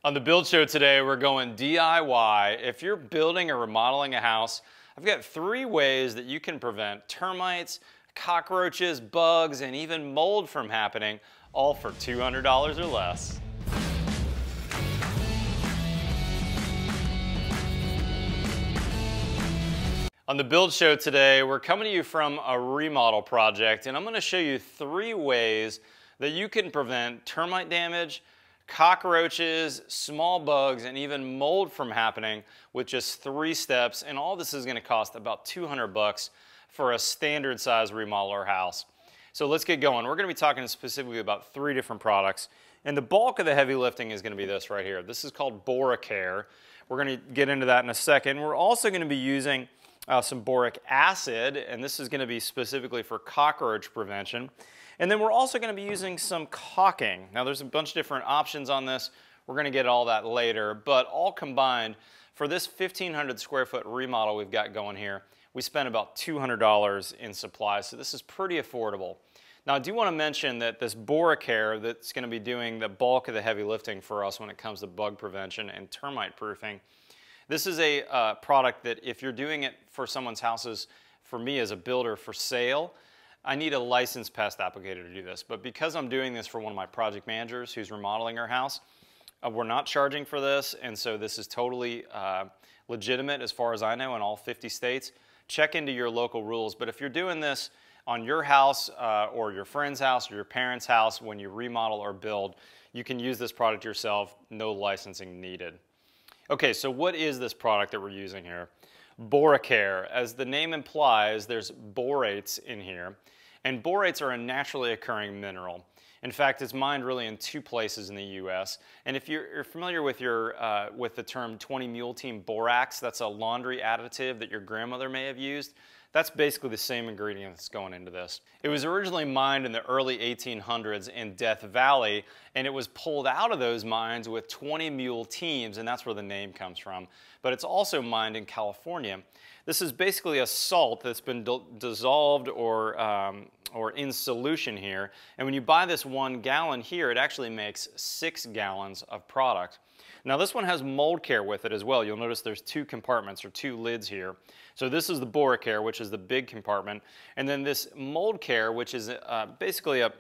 On the build show today, we're going DIY. If you're building or remodeling a house, I've got 3 ways that you can prevent termites, cockroaches, bugs, and even mold from happening, all for $200 or less. On the build show today, we're coming to you from a remodel project, and I'm going to show you 3 ways that you can prevent termite damage, cockroaches, small bugs, and even mold from happening with just 3 steps. And all this is going to cost about 200 bucks for a standard size remodel or house. So let's get going. We're going to be talking specifically about 3 different products. And the bulk of the heavy lifting is going to be this right here. This is called Boracare. We're going to get into that in a second. We're also going to be using some boric acid, and this is going to be specifically for cockroach prevention. And then we're also going to be using some caulking. Now there's a bunch of different options on this. We're going to get all that later, but all combined for this 1,500 square foot remodel we've got going here, we spent about $200 in supplies, so this is pretty affordable. Now I do want to mention that this Boracare that's going to be doing the bulk of the heavy lifting for us when it comes to bug prevention and termite proofing, this is a product that if you're doing it for someone's houses, for me as a builder for sale, I need a licensed pest applicator to do this. But because I'm doing this for one of my project managers who's remodeling her house, we're not charging for this, and so this is totally legitimate as far as I know in all 50 states. Check into your local rules, but if you're doing this on your house or your friend's house or your parents' house when you remodel or build, you can use this product yourself, no licensing needed. Okay, so what is this product that we're using here? Boracare. As the name implies, there's borates in here, and borates are a naturally occurring mineral. In fact, it's mined really in 2 places in the U.S. And if you're familiar with with the term 20 mule team borax, that's a laundry additive that your grandmother may have used. That's basically the same ingredient that's going into this. It was originally mined in the early 1800s in Death Valley, and it was pulled out of those mines with 20 mule teams, and that's where the name comes from. But it's also mined in California. This is basically a salt that's been dissolved or in solution here, and when you buy this 1 gallon here, it actually makes 6 gallons of product. Now this one has mold care with it as well. You'll notice there's 2 compartments or 2 lids here. So this is the Boracare, which is the big compartment, and then this mold care, which is basically a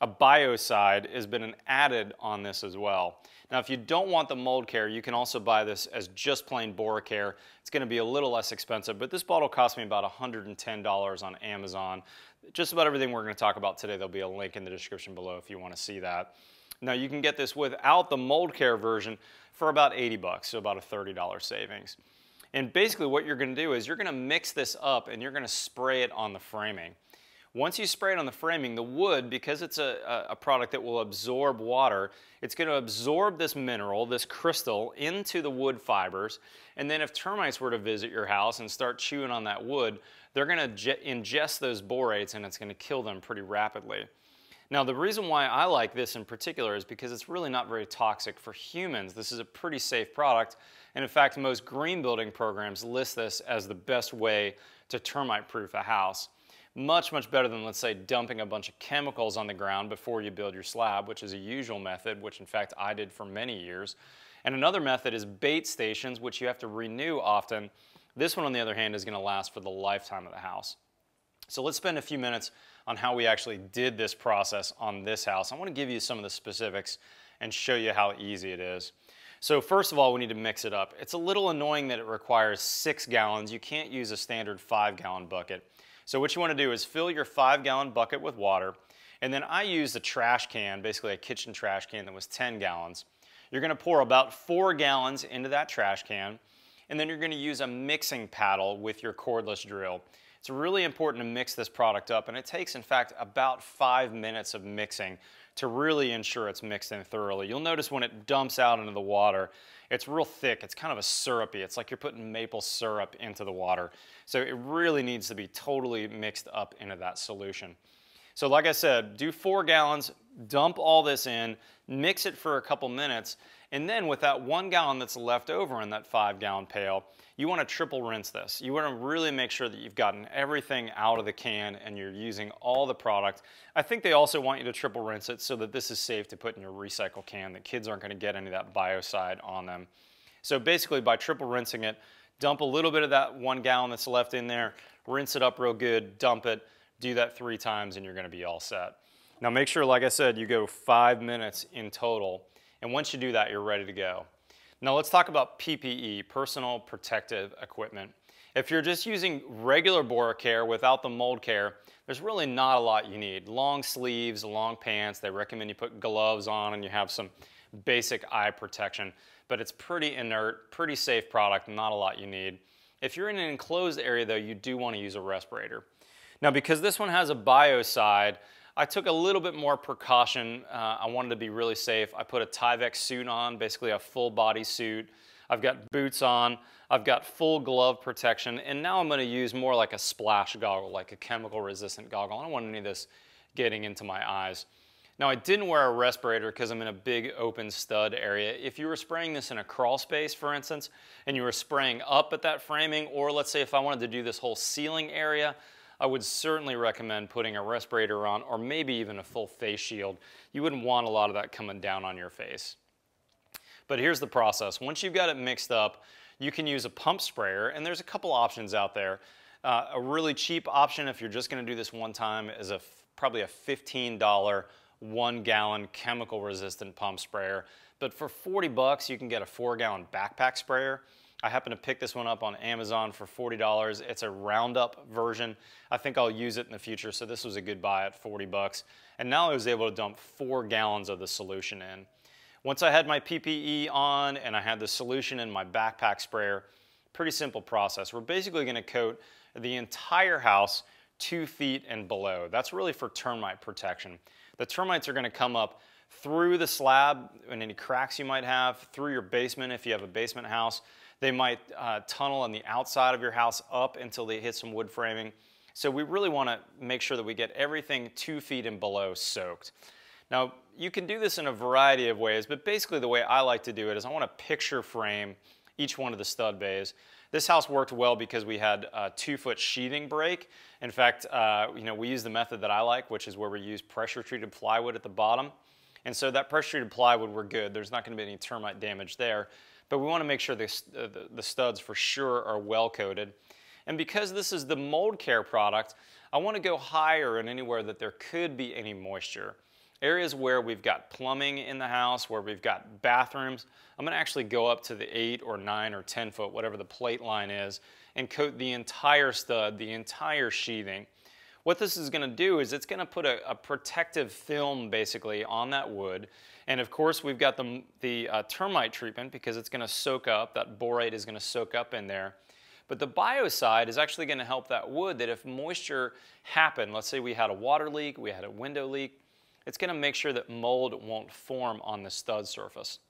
biocide, has been added on this as well. Now if you don't want the mold care, you can also buy this as just plain Boracare. It's going to be a little less expensive, but this bottle cost me about $110 on Amazon. Just about everything we're going to talk about today, there'll be a link in the description below if you want to see that. Now you can get this without the mold care version for about 80 bucks, so about a $30 savings. And basically what you're going to do is you're going to mix this up and you're going to spray it on the framing. Once you spray it on the framing, the wood, because it's a product that will absorb water, it's going to absorb this mineral, this crystal, into the wood fibers. And then if termites were to visit your house and start chewing on that wood, they're going to ingest those borates and it's going to kill them pretty rapidly. Now the reason why I like this in particular is because it's really not very toxic for humans. This is a pretty safe product, and in fact most green building programs list this as the best way to termite proof a house. Much, much better than, let's say, dumping a bunch of chemicals on the ground before you build your slab, which is a usual method, which in fact I did for many years. And another method is bait stations, which you have to renew often. This one on the other hand is going to last for the lifetime of the house. So let's spend a few minutes on how we actually did this process on this house. I want to give you some of the specifics and show you how easy it is. So first of all, we need to mix it up. It's a little annoying that it requires 6 gallons. You can't use a standard 5-gallon bucket. So what you want to do is fill your 5-gallon bucket with water, and then I used a trash can, basically a kitchen trash can that was 10 gallons. You're going to pour about 4 gallons into that trash can, and then you're going to use a mixing paddle with your cordless drill. It's really important to mix this product up, and it takes, in fact, about 5 minutes of mixing to really ensure it's mixed in thoroughly. You'll notice when it dumps out into the water, it's real thick. It's kind of a syrupy. It's like you're putting maple syrup into the water. So it really needs to be totally mixed up into that solution. So like I said, do 4 gallons, dump all this in, mix it for a couple minutes, And then with that 1 gallon that's left over in that 5-gallon pail, you want to triple rinse this. You want to really make sure that you've gotten everything out of the can and you're using all the product. I think they also want you to triple rinse it so that this is safe to put in your recycle can, that kids aren't going to get any of that biocide on them. So basically by triple rinsing it, dump a little bit of that 1 gallon that's left in there, rinse it up real good, dump it, do that 3 times and you're going to be all set. Now make sure, like I said, you go 5 minutes in total, and once you do that, you're ready to go. Now let's talk about PPE, personal protective equipment. If you're just using regular borer care without the mold care, there's really not a lot you need. Long sleeves, long pants, they recommend you put gloves on and you have some basic eye protection, but it's pretty inert, pretty safe product, not a lot you need. If you're in an enclosed area though, you do want to use a respirator. Now because this one has a biocide, I took a little bit more precaution. I wanted to be really safe. I put a Tyvek suit on, basically a full body suit. I've got boots on. I've got full glove protection. And now I'm going to use more like a splash goggle, like a chemical resistant goggle. I don't want any of this getting into my eyes. Now I didn't wear a respirator because I'm in a big open stud area. If you were spraying this in a crawl space, for instance, and you were spraying up at that framing, or let's say if I wanted to do this whole ceiling area, I would certainly recommend putting a respirator on, or maybe even a full face shield. You wouldn't want a lot of that coming down on your face. But here's the process. Once you've got it mixed up, you can use a pump sprayer, and there's a couple options out there. A really cheap option if you're just going to do this one time is probably a $15 1-gallon chemical resistant pump sprayer. But for 40 bucks, you can get a 4-gallon backpack sprayer. I happen to pick this one up on Amazon for $40. It's a Roundup version. I think I'll use it in the future, so this was a good buy at 40 bucks. And now I was able to dump 4 gallons of the solution in. Once I had my PPE on and I had the solution in my backpack sprayer, pretty simple process. We're basically going to coat the entire house 2 feet and below. That's really for termite protection. The termites are going to come up through the slab and any cracks you might have, through your basement if you have a basement house. They might tunnel on the outside of your house up until they hit some wood framing. So we really want to make sure that we get everything 2 feet and below soaked. Now you can do this in a variety of ways, but basically the way I like to do it is I want to picture frame each one of the stud bays. This house worked well because we had a 2-foot sheathing break. In fact, we use the method that I like, which is where we use pressure treated plywood at the bottom. And so that pressure treated plywood, we're good. There's not going to be any termite damage there. But we want to make sure the studs for sure are well coated. And because this is the mold care product, I want to go higher in anywhere that there could be any moisture. Areas where we've got plumbing in the house, where we've got bathrooms, I'm going to actually go up to the 8 or 9 or 10 foot, whatever the plate line is, and coat the entire stud, the entire sheathing. What this is going to do is it's going to put a protective film basically on that wood. And of course we've got the termite treatment because it's going to soak up, that borate is going to soak up in there. But the biocide is actually going to help that wood that if moisture happened, let's say we had a water leak, we had a window leak, it's going to make sure that mold won't form on the stud surface.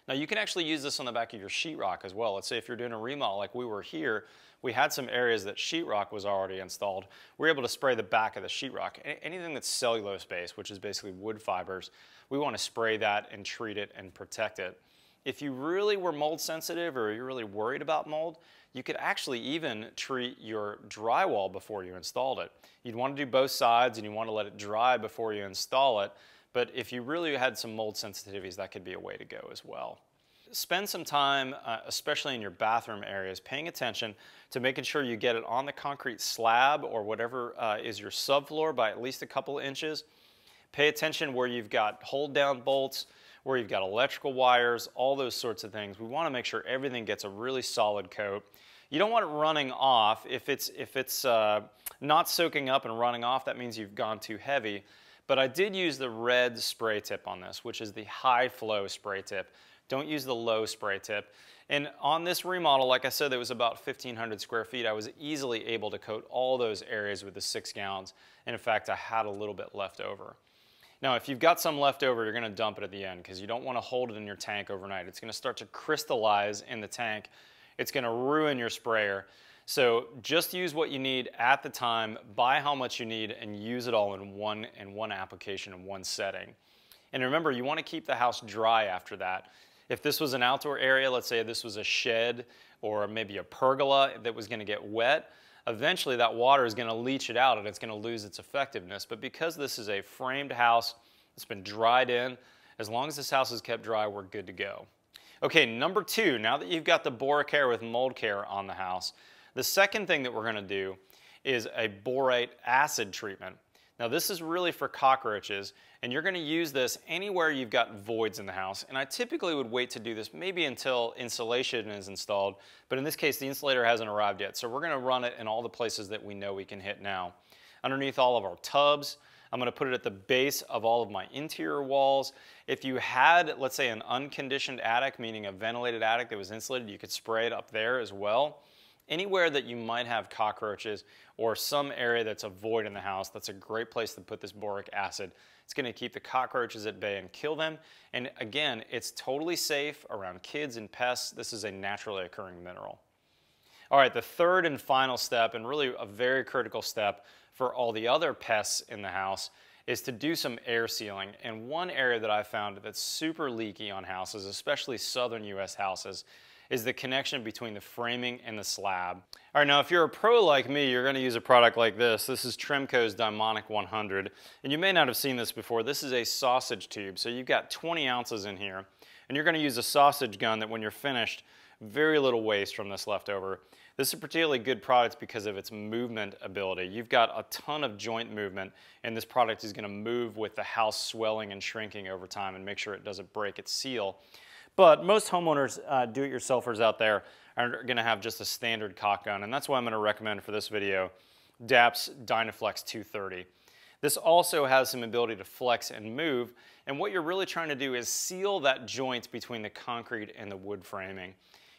Now you can actually use this on the back of your sheetrock as well. Let's say if you're doing a remodel like we were here, we had some areas that sheetrock was already installed. We're able to spray the back of the sheetrock. Anything that's cellulose based, which is basically wood fibers, we want to spray that and treat it and protect it. If you really were mold sensitive or you're really worried about mold, you could actually even treat your drywall before you installed it. You'd want to do both sides and you want to let it dry before you install it. But if you really had some mold sensitivities, that could be a way to go as well. Spend some time, especially in your bathroom areas, paying attention to making sure you get it on the concrete slab or whatever is your subfloor by at least a couple inches. Pay attention where you've got hold down bolts, where you've got electrical wires, all those sorts of things. We want to make sure everything gets a really solid coat. You don't want it running off. If it's not soaking up and running off, that means you've gone too heavy. But I did use the red spray tip on this, which is the high flow spray tip. Don't use the low spray tip. And on this remodel, like I said, it was about 1,500 square feet. I was easily able to coat all those areas with the 6 gallons. And in fact, I had a little bit left over. Now, if you've got some left over, you're going to dump it at the end because you don't want to hold it in your tank overnight. It's going to start to crystallize in the tank. It's going to ruin your sprayer. So just use what you need at the time, buy how much you need, and use it all in one application, in one setting. And remember, you want to keep the house dry after that. If this was an outdoor area, let's say this was a shed or maybe a pergola that was going to get wet, eventually that water is going to leach it out and it's going to lose its effectiveness. But because this is a framed house, it's been dried in, as long as this house is kept dry, we're good to go. Okay, number 2, now that you've got the boric care with mold care on the house, the second thing that we're going to do is a borate acid treatment. Now this is really for cockroaches, and you're going to use this anywhere you've got voids in the house. And I typically would wait to do this maybe until insulation is installed, but in this case the insulator hasn't arrived yet. So we're going to run it in all the places that we know we can hit now. Underneath all of our tubs, I'm going to put it at the base of all of my interior walls. If you had, let's say, an unconditioned attic, meaning a ventilated attic that was insulated, you could spray it up there as well. Anywhere that you might have cockroaches or some area that's a void in the house, that's a great place to put this boric acid. It's going to keep the cockroaches at bay and kill them. And again, it's totally safe around kids and pests. This is a naturally occurring mineral. All right, the third and final step, and really a very critical step for all the other pests in the house, is to do some air sealing. And one area that I found that's super leaky on houses, especially southern US houses, is the connection between the framing and the slab. All right, now if you're a pro like me, you're going to use a product like this. This is Tremco's Dimonic 100, and you may not have seen this before. This is a sausage tube, so you've got 20 ounces in here, and you're going to use a sausage gun that when you're finished, very little waste from this left over. This is a particularly good product because of its movement ability. You've got a ton of joint movement, and this product is going to move with the house swelling and shrinking over time and make sure it doesn't break its seal. But most homeowners, do-it-yourselfers out there, are going to have just a standard caulk gun, and that's why I'm going to recommend for this video DAP's Dynaflex 230. This also has some ability to flex and move, and what you're really trying to do is seal that joint between the concrete and the wood framing.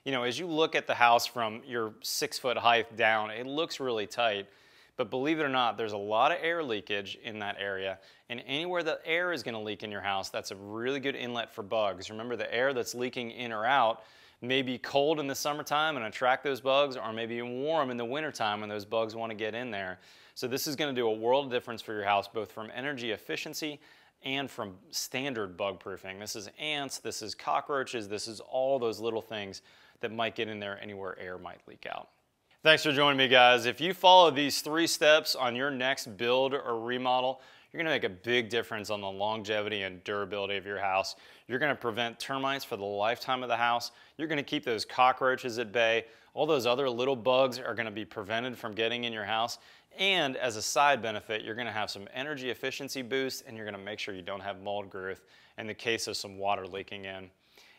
You know, as you look at the house from your 6-foot height down, it looks really tight, but believe it or not, there's a lot of air leakage in that area, and anywhere that air is going to leak in your house, that's a really good inlet for bugs. Remember, the air that's leaking in or out may be cold in the summertime and attract those bugs, or maybe warm in the wintertime when those bugs want to get in there. So this is going to do a world of difference for your house, both from energy efficiency and from standard bug proofing. This is ants, this is cockroaches, this is all those little things that might get in there anywhere air might leak out. Thanks for joining me, guys. If you follow these 3 steps on your next build or remodel, you're going to make a big difference on the longevity and durability of your house. You're going to prevent termites for the lifetime of the house. You're going to keep those cockroaches at bay. All those other little bugs are going to be prevented from getting in your house. And as a side benefit, you're going to have some energy efficiency boost, and you're going to make sure you don't have mold growth in the case of some water leaking in.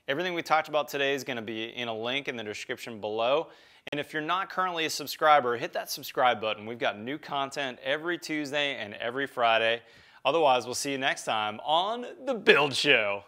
Everything we talked about today is going to be in a link in the description below. And if you're not currently a subscriber, hit that subscribe button. We've got new content every Tuesday and every Friday. Otherwise, we'll see you next time on The Build Show.